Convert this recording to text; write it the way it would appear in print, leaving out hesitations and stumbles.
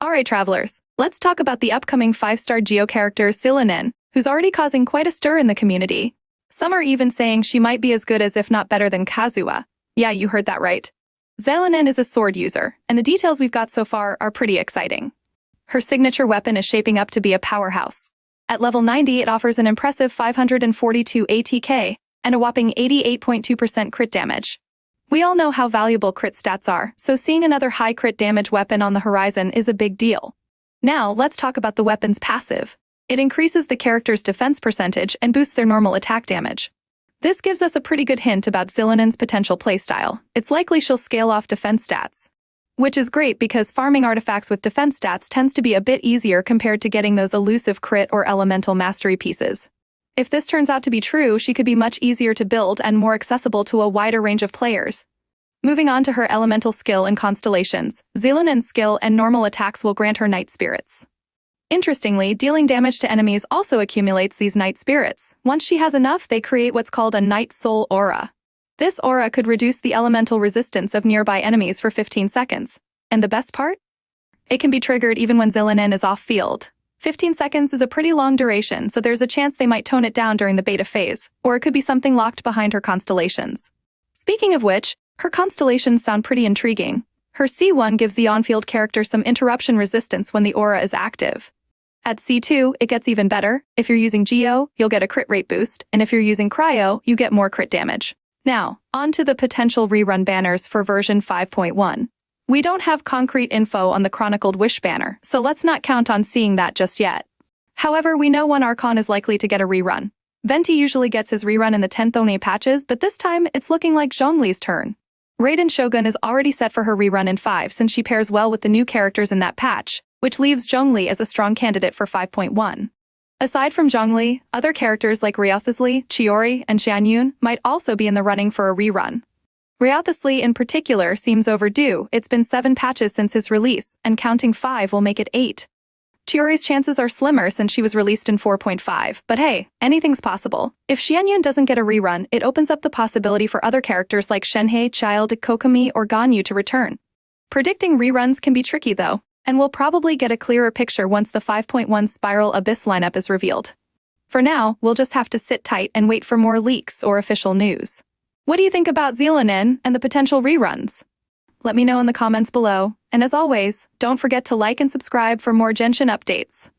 Alright travelers, let's talk about the upcoming 5-star Geo character Xilonen, who's already causing quite a stir in the community. Some are even saying she might be as good as if not better than Kazuha. Yeah, you heard that right. Xilonen is a sword user, and the details we've got so far are pretty exciting. Her signature weapon is shaping up to be a powerhouse. At level 90, it offers an impressive 542 ATK and a whopping 88.2% crit damage. We all know how valuable crit stats are, so seeing another high crit damage weapon on the horizon is a big deal. Now, let's talk about the weapon's passive. It increases the character's defense percentage and boosts their normal attack damage. This gives us a pretty good hint about Xilonen's potential playstyle. It's likely she'll scale off defense stats, which is great because farming artifacts with defense stats tends to be a bit easier compared to getting those elusive crit or elemental mastery pieces. If this turns out to be true, she could be much easier to build and more accessible to a wider range of players. Moving on to her elemental skill and constellations, Xilonen's skill and normal attacks will grant her night spirits. Interestingly, dealing damage to enemies also accumulates these night spirits. Once she has enough, they create what's called a night soul aura. This aura could reduce the elemental resistance of nearby enemies for 15 seconds. And the best part? It can be triggered even when Xilonen is off-field. 15 seconds is a pretty long duration, so there's a chance they might tone it down during the beta phase, or it could be something locked behind her constellations. Speaking of which, her constellations sound pretty intriguing. Her C1 gives the on-field character some interruption resistance when the aura is active. At C2, it gets even better. If you're using Geo, you'll get a crit rate boost, and if you're using Cryo, you get more crit damage. Now, on to the potential rerun banners for version 5.1. We don't have concrete info on the Chronicled Wish banner, so let's not count on seeing that just yet. However, we know one Archon is likely to get a rerun. Venti usually gets his rerun in the 10th patches, but this time, it's looking like Zhongli's turn. Raiden Shogun is already set for her rerun in 5 since she pairs well with the new characters in that patch, which leaves Zhongli as a strong candidate for 5.1. Aside from Zhongli, other characters like Ryathasli, Chiori, and Xianyun might also be in the running for a rerun. Ryathasli in particular seems overdue. It's been 7 patches since his release, and counting 5 will make it 8. Chiori's chances are slimmer since she was released in 4.5, but hey, anything's possible. If Xianyun doesn't get a rerun, it opens up the possibility for other characters like Shenhei, Child, Kokomi, or Ganyu to return. Predicting reruns can be tricky though, and we'll probably get a clearer picture once the 5.1 Spiral Abyss lineup is revealed. For now, we'll just have to sit tight and wait for more leaks or official news. What do you think about Xilonen and the potential reruns? Let me know in the comments below, and as always, don't forget to like and subscribe for more Genshin updates.